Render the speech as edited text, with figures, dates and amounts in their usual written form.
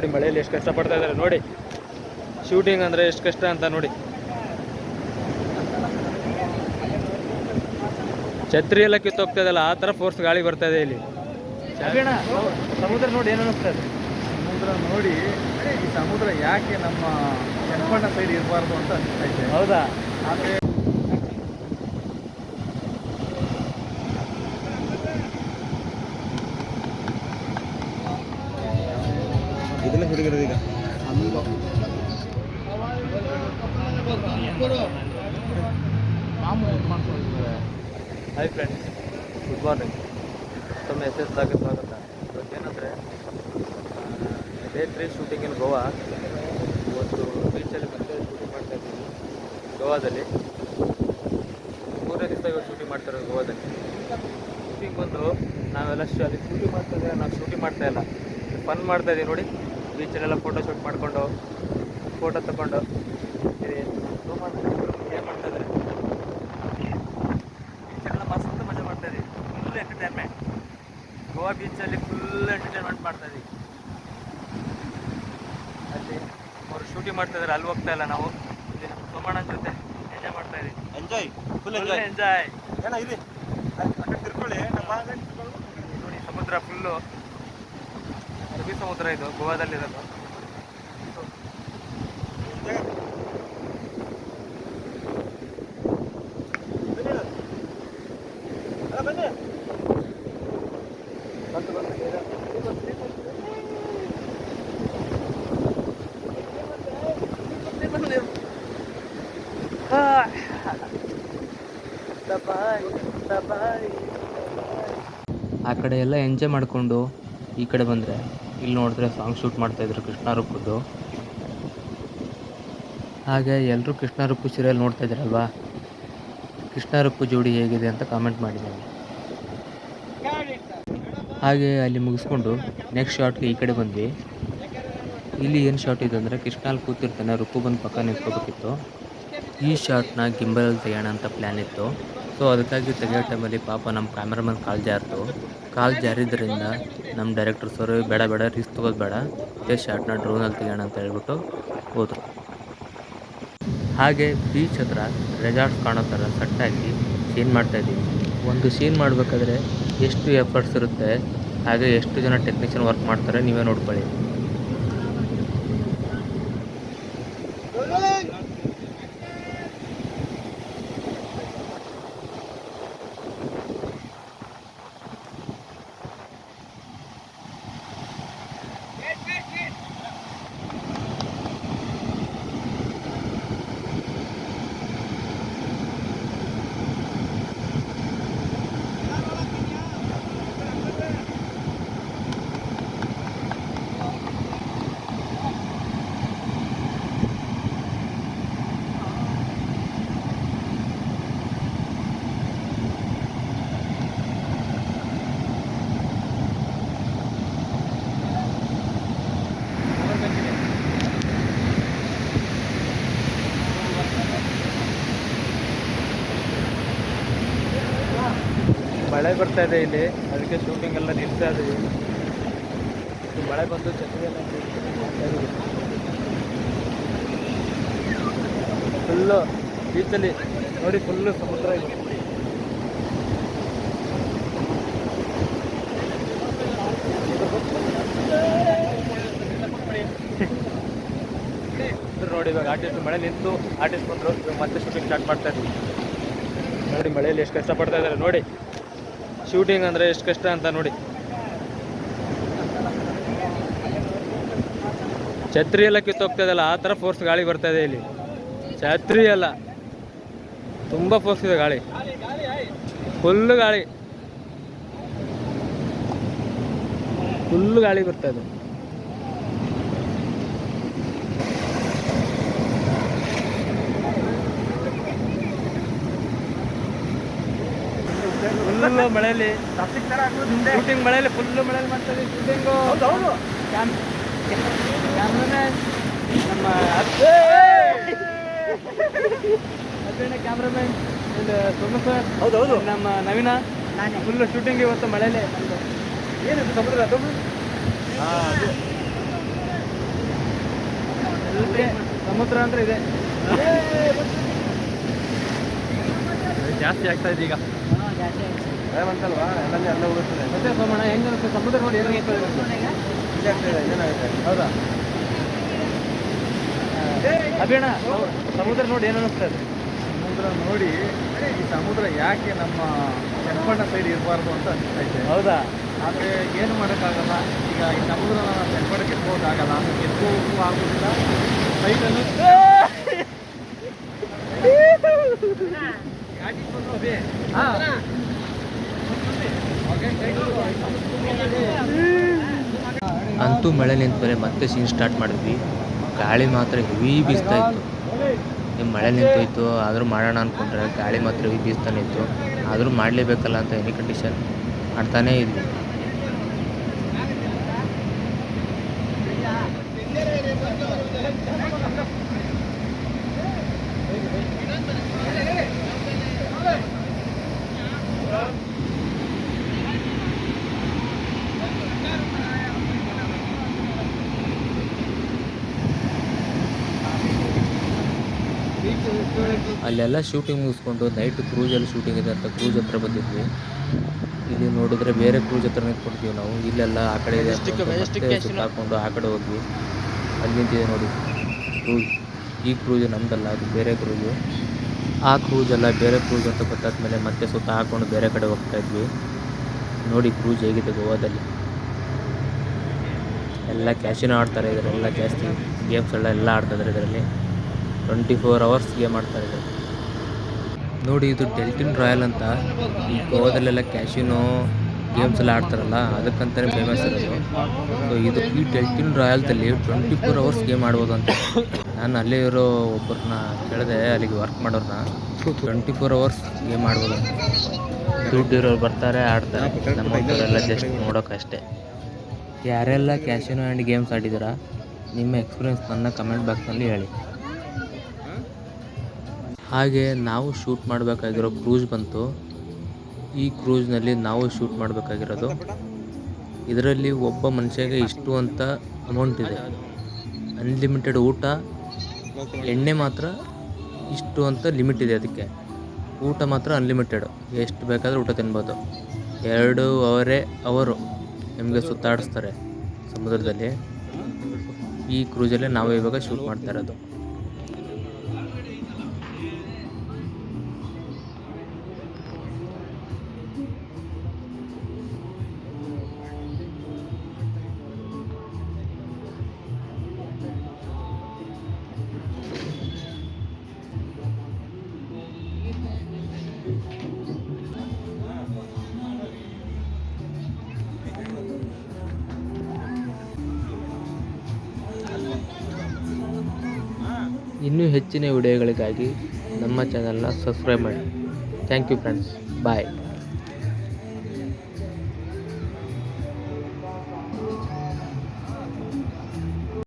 ನೋಡಿ ಮಳೆಯಲ್ಲಿ ಎಷ್ಟು ಕಷ್ಟಪಡ್ತಾ ಇದ್ದಾರೆ ನೋಡಿ. ಶೂಟಿಂಗ್ ಅಂದರೆ ಎಷ್ಟು ಕಷ್ಟ ಅಂತ ನೋಡಿ. ಛತ್ರಿ ಎಲ್ಲ ಕಿತ್ತೋಗ್ತಾ ಇದೆಯಲ್ಲ, ಆ ಥರ ಫೋರ್ಸ್ ಗಾಳಿ ಬರ್ತಾ ಇದೆ ಇಲ್ಲಿ. ಸಮುದ್ರ ನೋಡಿ ಏನು ಅನ್ನಿಸ್ತಾ ಇದೆ? ಸಮುದ್ರ ನೋಡಿ, ಈ ಸಮುದ್ರ ಯಾಕೆ ನಮ್ಮ ಚನ್ನಪಣ್ಣ ಸೈಡ್ ಇರಬಾರ್ದು ಅಂತ ಅನಿಸ್ತಾ ಇದೆ. ಹೌದಾ? ಆದರೆ ಇದನ್ನ ಹುಡುಗಿರೋದು ಈಗ ಹಾಯ್ ಫ್ರೆಂಡ್ಸ್, ಗುಡ್ ಮಾರ್ನಿಂಗ್. ಮತ್ತೊಮ್ಮೆ ಎಸ್ ದಾಗೆ ಸ್ವಾಗತ. ಇವತ್ತೇನಂದರೆ ಡೇ 3 ಶೂಟಿಂಗ್ ಇನ್ ಗೋವಾ. ಇವತ್ತು ಬೀಚಲ್ಲಿ ಮತ್ತೆ ಶೂಟಿಂಗ್ ಮಾಡ್ತಾ ಇದ್ದೀವಿ ಗೋವಾದಲ್ಲಿ. 3ನೇ ದಿವಸ ಇವತ್ತು ಶೂಟಿಂಗ್ ಮಾಡ್ತಾರೆ ಗೋವಾದಲ್ಲಿ. ಶೂಟಿಂಗ್ ಬಂದು ನಾವೆಲ್ಲ ಅಲ್ಲಿ ಶೂಟಿಂಗ್ ಮಾಡ್ತಾ ಇದ್ದೀವಿ, ನಾವು ಶೂಟಿಂಗ್ ಮಾಡ್ತಾ ಇಲ್ಲ, ಫನ್ ಮಾಡ್ತಾ ಇದ್ದೀವಿ ನೋಡಿ. ಬೀಚಲ್ಲೆಲ್ಲ ಫೋಟೋ ಶೂಟ್ ಮಾಡಿಕೊಂಡು ಫೋಟೋ ತಗೊಂಡು ಏನು ಮಾಡ್ತಾಯಿದ್ದಾರೆ. ಬೀಚಲ್ಲೆಲ್ಲ ಮಸ್ತ್ ಮಜಾ ಮಾಡ್ತಾಯಿದ್ದೀವಿ. Full entertainment. ಗೋವಾ ಬೀಚಲ್ಲಿ ಫುಲ್ ಎಂಟರ್ಟೈನ್ಮೆಂಟ್ ಮಾಡ್ತಾಯಿದ್ದೀವಿ. ಅಲ್ಲಿ ಅವರು ಶೂಟಿಂಗ್ ಮಾಡ್ತಾಯಿದ್ದಾರೆ, ಅಲ್ಲಿ ಹೋಗ್ತಾ ಇಲ್ಲ ನಾವು. ಇಲ್ಲಿ ನಮ್ಮ ಸೋಮಣ್ಣನ ಜೊತೆ ಎಂಜಾಯ್ ಮಾಡ್ತಾಯಿದ್ದೀವಿ. Full enjoy. ಏನ ಇದೆ ತಿರ್ಕೊಳ್ಳಿ. ನೋಡಿ ಸಮುದ್ರ ಫುಲ್ಲು ಅರಬ್ಬಿ ಸಮುದ್ರ, ಇದು ಗೋವಾದಲ್ಲಿರೋದು. ಆ ಕಡೆ ಎಲ್ಲ ಎಂಜಾಯ್ ಮಾಡಿಕೊಂಡು ಈ ಕಡೆ ಬಂದರೆ ಇಲ್ಲಿ ನೋಡಿದ್ರೆ ಸಾಂಗ್ ಶೂಟ್ ಮಾಡ್ತಾಯಿದ್ರು ಕೃಷ್ಣ ರುಕ್ಕುದು. ಹಾಗೆ ಎಲ್ಲರೂ ಕೃಷ್ಣ ರುಕ್ಕು ಸೀರಿಯಲ್ ನೋಡ್ತಾ ಇದ್ದಾರಲ್ವಾ, ಕೃಷ್ಣ ರುಕ್ಕು ಜೋಡಿ ಹೇಗಿದೆ ಅಂತ ಕಾಮೆಂಟ್ ಮಾಡಿ ನನಗೆ. ಹಾಗೆ ಅಲ್ಲಿ ಮುಗಿಸ್ಕೊಂಡು ನೆಕ್ಸ್ಟ್ ಶಾರ್ಟ್ಗೆ ಈ ಕಡೆ ಬಂದ್ವಿ. ಇಲ್ಲಿ ಏನು ಶಾರ್ಟ್ ಇದೆ ಅಂದರೆ, ಕೃಷ್ಣ ಅಲ್ಲಿ ಕೂತಿರ್ತಾನೆ, ರುಕ್ಕು ಬಂದು ಪಕ್ಕ ನಿಂತ್ಕೋಬೇಕಿತ್ತು. ಈ ಶಾರ್ಟ್ನ ಗಿಂಬಲಲ್ಲಿ ತೆಗೋಣ ಅಂತ ಪ್ಲ್ಯಾನ್ ಇತ್ತು. ಸೊ ಅದಕ್ಕಾಗಿ ತೆಗೆಯೋ ಟೈಮಲ್ಲಿ ಪಾಪ ನಮ್ಮ ಕ್ಯಾಮ್ರಾಮನ್ ಕಾಲು ಜಾರಿದ್ರಿಂದ ನಮ್ಮ ಡೈರೆಕ್ಟರ್ ಸರ್ ಬೇಡ ರಿಸ್ಕ್ ತೊಗೋದು ಬೇಡ, ಇದೇ ಶಾರ್ಟ್ನ ಡ್ರೋನಲ್ಲಿ ತೆಗೋಣ ಅಂತ ಹೇಳ್ಬಿಟ್ಟು ಹೋದರು. ಹಾಗೆ ಬೀಚ್ ಹತ್ರ ರೆಸಾರ್ಟ್ಸ್ ಕಾಣೋ ಥರ ಸಟ್ಟಾಗಿ ಸೀನ್ ಮಾಡ್ತಾಯಿದ್ದೀವಿ. ಒಂದು ಸೀನ್ ಮಾಡಬೇಕಾದ್ರೆ ಎಷ್ಟು ಎಫರ್ಟ್ಸ್ ಇರುತ್ತೆ, ಹಾಗೆ ಎಷ್ಟು ಜನ ಟೆಕ್ನಿಷಿಯನ್ ವರ್ಕ್ ಮಾಡ್ತಾರೆ ನೀವೇ ನೋಡ್ಕೊಳ್ಳಿ. ಮಳೆ ಬರ್ತಾ ಇದೆ ಇಲ್ಲಿ, ಅದಕ್ಕೆ ಶೂಟಿಂಗ್ ಎಲ್ಲ ನಿಲ್ತಾ ಇದ್ದೀವಿ. ಮಳೆ ಬಂದು ಛತ್ರಿಯೆಲ್ಲ ಫುಲ್ಲು ಬೀಚಲ್ಲಿ ನೋಡಿ, ಫುಲ್ಲು ಸಮುದ್ರ ಇದೆ. ನೋಡಿ ಇವಾಗ ಆರ್ಟಿಸ್ಟ್ ಮಳೆ ನಿಂತು ಆರ್ಟಿಸ್ಟ್ ಬಂದರು, ಇವಾಗ ಮತ್ತೆ ಶೂಟಿಂಗ್ ಸ್ಟಾರ್ಟ್ ಮಾಡ್ತಾ ಇದ್ದೀವಿ. ನೋಡಿ ಮಳೆಯಲ್ಲಿ ಎಷ್ಟು ಕಷ್ಟಪಡ್ತಾ ಇದ್ದಾರೆ ನೋಡಿ. ಶೂಟಿಂಗ್ ಅಂದರೆ ಎಷ್ಟು ಕಷ್ಟ ಅಂತ ನೋಡಿ. ಛತ್ರಿ ಎಲ್ಲ ಕಿತ್ತೋಗ್ತಾ ಇದೆಯಲ್ಲ, ಆ ಥರ ಫೋರ್ಸ್ ಗಾಳಿ ಬರ್ತಾ ಇದೆ ಇಲ್ಲಿ. ಛತ್ರಿ ಎಲ್ಲ ತುಂಬ ಫೋರ್ಸ್ ಇದೆ ಗಾಳಿ, ಫುಲ್ಲು ಗಾಳಿ ಬರ್ತಾ ಇದೆ. ಫುಲ್ಲು ಮಳೆಯಲ್ಲಿ ಶೂಟಿಂಗ್, ಮಳೆಯಲ್ಲಿ ಫುಲ್ಲು ಮಳೆಯಲ್ಲಿ ಮಾಡ್ತಾ ಇದ್ದೀವಿ ಶೂಟಿಂಗು. ಕ್ಯಾಮ್ರಾಮನ್ ನಮ್ಮ ಕ್ಯಾಮ್ರಾಮನ್ ಸೋಮ ಸರ್, ಹೌದೌದು, ನಮ್ಮ ನವೀನ, ಫುಲ್ಲು ಶೂಟಿಂಗ್ ಇವತ್ತು ಮಳೆಯಲ್ಲಿ. ಏನಿದೆ ಸಮುದ್ರ ಅದು? ಸಮುದ್ರ ಅಂದರೆ ಇದೆ. ಜಾಸ್ತಿ ಆಗ್ತಾ ಇದೆ ಈಗ. ಬಂತಲ್ವಾ ಎಲ್ಲಲ್ಲಿ ಅಲ್ಲೇ ಹೋಗುತ್ತದೆ. ಮತ್ತೆ ಸೋಮಣ್ಣ ಹೆಂಗೆ ಸಮುದ್ರ ನೋಡಿ ಏನಾಗುತ್ತೆ? ಏನಾಗುತ್ತೆ? ಹೌದಾ ಅಭಿಣ್ಣ, ಸಮುದ್ರ ನೋಡಿ ಏನು ಅನ್ನಿಸ್ತದೆ? ಸಮುದ್ರ ನೋಡಿ ಈ ಸಮುದ್ರ ಯಾಕೆ ನಮ್ಮ ಚನ್ನಪಟ್ಟಣ ಸೈಡ್ ಇರಬಾರ್ದು ಅಂತ ಅನಿಸ್ತಾ ಇದೆ. ಹೌದಾ? ಆದರೆ ಏನು ಮಾಡೋಕ್ಕಾಗಲ್ಲ. ಈಗ ಈ ಸಮುದ್ರನ ನಾವು ಚನ್ನಪಟ್ಟಣಕ್ಕೆ ಎತ್ಕೋದಾಗಲ್ಲ, ಎತ್ಕೋಕ್ಕೂ ಆಗೋದಿಲ್ಲ. ಸೈಡನ್ನು ಅಂತೂ ಮಳೆ ನಿಂತ ಮೇಲೆ ಮತ್ತೆ ಸೀನ್ ಸ್ಟಾರ್ಟ್ ಮಾಡಿದ್ವಿ. ಗಾಳಿ ಮಾತ್ರ ಹೆವಿ ಬೀಸ್ತಾ ಇತ್ತು. ಮಳೆ ನಿಂತೋಯ್ತು ಆದರೂ ಮಾಡೋಣ ಅಂದ್ಕೊಂಡ್ರೆ ಗಾಳಿ ಮಾತ್ರ ಹೆವಿ ಬೀಸ್ತಾನೆ ಇತ್ತು. ಆದರೂ ಮಾಡಲೇಬೇಕಲ್ಲ ಅಂತ ಎನಿ ಕಂಡೀಷನ್ ಮಾಡ್ತಾನೇ ಇದ್ವಿ. ಅಲ್ಲೆಲ್ಲ ಶೂಟಿಂಗ್ ಮುಗಿಸ್ಕೊಂಡು ನೈಟ್ ಕ್ರೂಸಲ್ಲಿ ಶೂಟಿಂಗ್ ಇದೆ ಅಂತ ಕ್ರೂಸ್ ಹತ್ರ ಬಂದಿದ್ವಿ. ಇಲ್ಲಿ ನೋಡಿದ್ರೆ ಬೇರೆ ಕ್ರೂಸ್ ಹತ್ರ ನಿಂತ್ಕೊಡ್ತೀವಿ ನಾವು. ಇಲ್ಲೆಲ್ಲ ಆ ಕಡೆ ಇದೆ ಸುತ್ತಾಕೊಂಡು ಆ ಕಡೆ ಹೋದ್ವಿ. ಅಲ್ಲಿ ನಿಂತಿದೆ ನೋಡಿ ಕ್ರೂಸ್. ಈ ಕ್ರೂಸ್ ನಮ್ದಲ್ಲ, ಅದು ಬೇರೆ ಕ್ರೂಸು. ಆ ಕ್ರೂಸ್ ಎಲ್ಲ ಬೇರೆ ಕ್ರೂಸ್ ಅಂತ ಗೊತ್ತಾದ್ಮೇಲೆ ಮತ್ತೆ ಸುತ್ತ ಹಾಕೊಂಡು ಬೇರೆ ಕಡೆ ಹೋಗ್ತಾ ಇದ್ವಿ. ನೋಡಿ ಕ್ರೂಸ್ ಹೇಗಿದೆ ಗೋವಾದಲ್ಲಿ. ಎಲ್ಲ ಕ್ಯಾಸಿನೋ ಆಡ್ತಾರೆ ಇದರೆಲ್ಲ, ಜಾಸ್ತಿ ಗೇಮ್ಸ್ ಎಲ್ಲ ಆಡ್ತಾಯಿದ್ದಾರೆ ಇದರಲ್ಲಿ. 24 hours ಗೇಮ್ ಆಡ್ತಾರೆ ಇದು. ನೋಡಿ ಇದು ಡೆಲ್ಟಿನ್ ರಾಯಲ್ ಅಂತ. ಈ ಗೋವಾದಲ್ಲೆಲ್ಲ ಕ್ಯಾಸಿನೋ ಗೇಮ್ಸ್ ಎಲ್ಲ ಆಡ್ತಾರಲ್ಲ, ಅದಕ್ಕಂತಲೇ ಫೇಮಸ್ ಇರೋದು. ಸೊ ಇದು ಈ ಡೆಲ್ಟಿನ್ ರಾಯಲ್ದಲ್ಲಿ 24 hours ಗೇಮ್ ಆಡ್ಬೋದು ಅಂತ. ನಾನು ಅಲ್ಲೇ ಇರೋ ಒಬ್ಬರನ್ನ ಕೇಳಿದೆ, ಅಲ್ಲಿಗೆ ವರ್ಕ್ ಮಾಡೋರನ್ನ. 24 hours ಗೇಮ್ ಆಡ್ಬೋದು. ದುಡ್ಡಿರೋರು ಬರ್ತಾರೆ, ಆಡ್ತಾರೆ. ನಮ್ಮವರೆಲ್ಲ ಜಸ್ಟ್ ನೋಡೋಕ್ಕಷ್ಟೇ. ಯಾರೆಲ್ಲ ಕ್ಯಾಸಿನೋ ಆ್ಯಂಡ್ ಗೇಮ್ಸ್ ಆಡಿದ್ದೀರಾ, ನಿಮ್ಮ ಎಕ್ಸ್ಪೀರಿಯನ್ಸ್ ನನ್ನ ಕಮೆಂಟ್ ಬಾಕ್ಸ್ನಲ್ಲಿ ಹೇಳಿ. ಹಾಗೆ ನಾವು ಶೂಟ್ ಮಾಡಬೇಕಾಗಿರೋ ಕ್ರೂಸ್ ಬಂತು. ಈ ಕ್ರೂಸ್ನಲ್ಲಿ ನಾವು ಶೂಟ್ ಮಾಡಬೇಕಾಗಿರೋದು. ಇದರಲ್ಲಿ ಒಬ್ಬ ಮನುಷ್ಯಗೆ ಇಷ್ಟು ಅಂತ ಅಮೌಂಟ್ ಇದೆ. ಅನ್ಲಿಮಿಟೆಡ್ ಊಟ, ಎಣ್ಣೆ ಮಾತ್ರ ಇಷ್ಟು ಅಂತ ಲಿಮಿಟ್ ಇದೆ. ಅದಕ್ಕೆ ಊಟ ಮಾತ್ರ ಅನ್ಲಿಮಿಟೆಡ್, ಎಷ್ಟು ಬೇಕಾದರೂ ಊಟ ತಿನ್ಬೋದು. 2.5 ಅವರು ನಿಮಗೆ ಸುತ್ತಾಡಿಸ್ತಾರೆ ಸಮುದ್ರದಲ್ಲಿ. ಈ ಕ್ರೂಸಲ್ಲೇ ನಾವು ಇವಾಗ ಶೂಟ್ ಮಾಡ್ತಾ ಇರೋದು. ಇನ್ನೂ ಹೆಚ್ಚಿನ ವಿಡಿಯೋಗಳಿಗಾಗಿ ನಮ್ಮ ಚಾನಲ್ನ ಸಬ್ಸ್ಕ್ರೈಬ್ ಮಾಡಿ. Thank you friends, bye.